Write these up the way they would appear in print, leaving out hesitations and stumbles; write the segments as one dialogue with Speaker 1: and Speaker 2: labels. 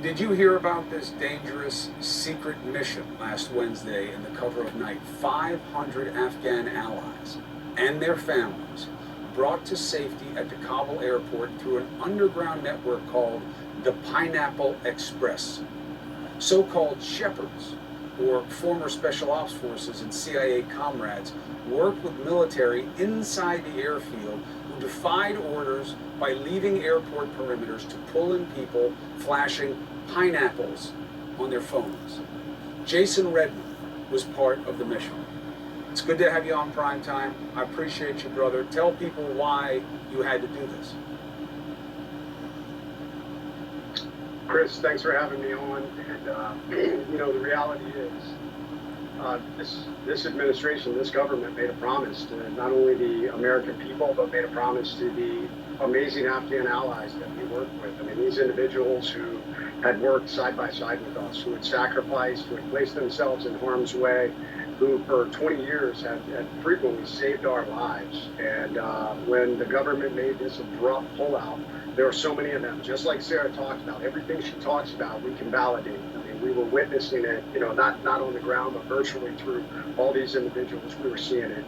Speaker 1: Did you hear about this dangerous secret mission last Wednesday in the cover of night? 500 Afghan allies and their families brought to safety at the Kabul airport through an underground network called the Pineapple Express. So-called shepherds, or former special ops forces and CIA comrades, worked with military inside the airfield who defied orders by leaving airport perimeters to pull in people flashing pineapples on their phones. Jason Redman was part of the mission. It's good to have you on Prime Time. I appreciate you, brother. Tell people why you had to do this.
Speaker 2: Chris, thanks for having me on. And the reality is, this administration, this government made a promise to not only the American people, but made a promise to the amazing Afghan allies that we work with. I mean, these individuals who had worked side by side with us, who had sacrificed, who had placed themselves in harm's way, who for 20 years had frequently saved our lives. And when the government made this abrupt pullout, there are so many of them, just like Sarah talked about. Everything she talks about, we can validate. I mean, we were witnessing it, not on the ground, but virtually through all these individuals. We were seeing it.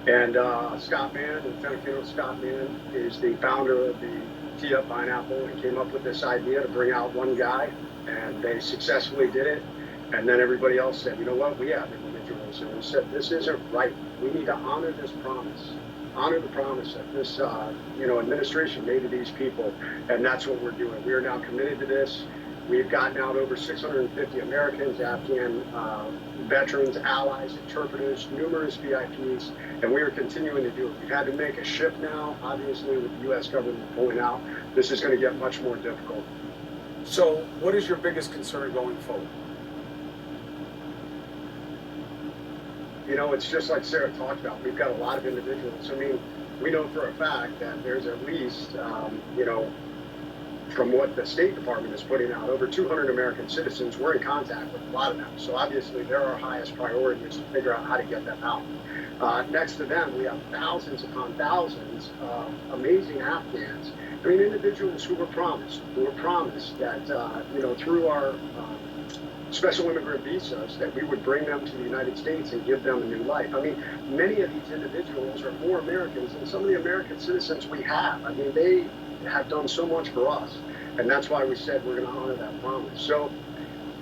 Speaker 2: And Scott Mann, Lieutenant Colonel Scott Mann, is the founder of the Tee Up Pineapple and came up with this idea to bring out one guy, and they successfully did it. And then everybody else said, you know what, we have individuals. And we said, this isn't right. We need to honor this promise. Honor the promise that this administration made to these people, and that's what we're doing. We are now committed to this. We've gotten out over 650 Americans, Afghan veterans, allies, interpreters, numerous VIPs, and we are continuing to do it. We've had to make a shift now, obviously, with the U.S. government pulling out. This is going to get much more difficult.
Speaker 1: So what is your biggest concern going forward?
Speaker 2: It's just like Sarah talked about. We've got a lot of individuals. I mean, we know for a fact that there's at least, from what the State Department is putting out, over 200 American citizens. We're in contact with a lot of them. So obviously, they're our highest priority is to figure out how to get them out. Next to them, we have thousands upon thousands of amazing Afghans. I mean, individuals who were promised that, through our special immigrant visas, that we would bring them to the United States and give them a new life. I mean, many of these individuals are more Americans than some of the American citizens we have. I mean, they have done so much for us, and that's why we said we're going to honor that promise. So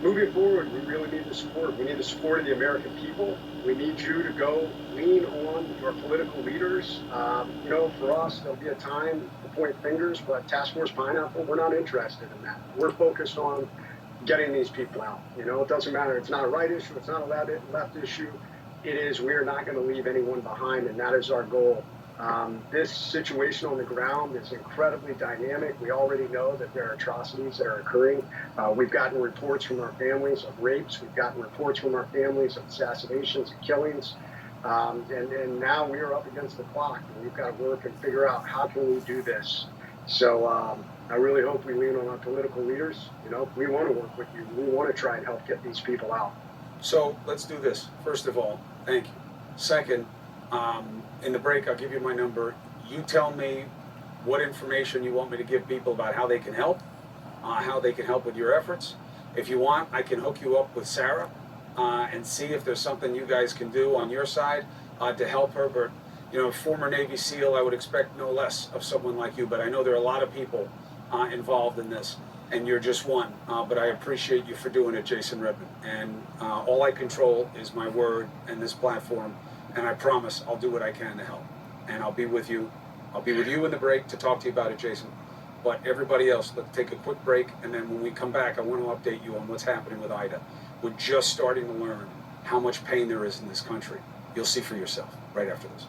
Speaker 2: moving forward, we really need the support. We need the support of the American people. We need you to go lean on your political leaders. For us, there'll be a time to point fingers, but Task Force Pineapple, we're not interested in that. We're focused on getting these people out. It doesn't matter. It's not a right issue. It's not a left issue. It is, we are not going to leave anyone behind, and that is our goal. This situation on the ground is incredibly dynamic. We already know that there are atrocities that are occurring. We've gotten reports from our families of rapes. We've gotten reports from our families of assassinations and killings. And now we are up against the clock, and we've got to work and figure out how can we do this. So I really hope we lean on our political leaders. We want to work with you. We want to try and help get these people out.
Speaker 1: So let's do this. First of all, thank you. Second, in the break, I'll give you my number. You tell me what information you want me to give people about how they can help with your efforts. If you want, I can hook you up with Sarah and see if there's something you guys can do on your side to help her. But, former Navy SEAL, I would expect no less of someone like you. But I know there are a lot of people involved in this, and you're just one. But I appreciate you for doing it, Jason Redman. And all I control is my word and this platform. And I promise I'll do what I can to help. And I'll be with you. I'll be with you in the break to talk to you about it, Jason. But everybody else, let's take a quick break. And then when we come back, I want to update you on what's happening with Ida. We're just starting to learn how much pain there is in this country. You'll see for yourself right after this.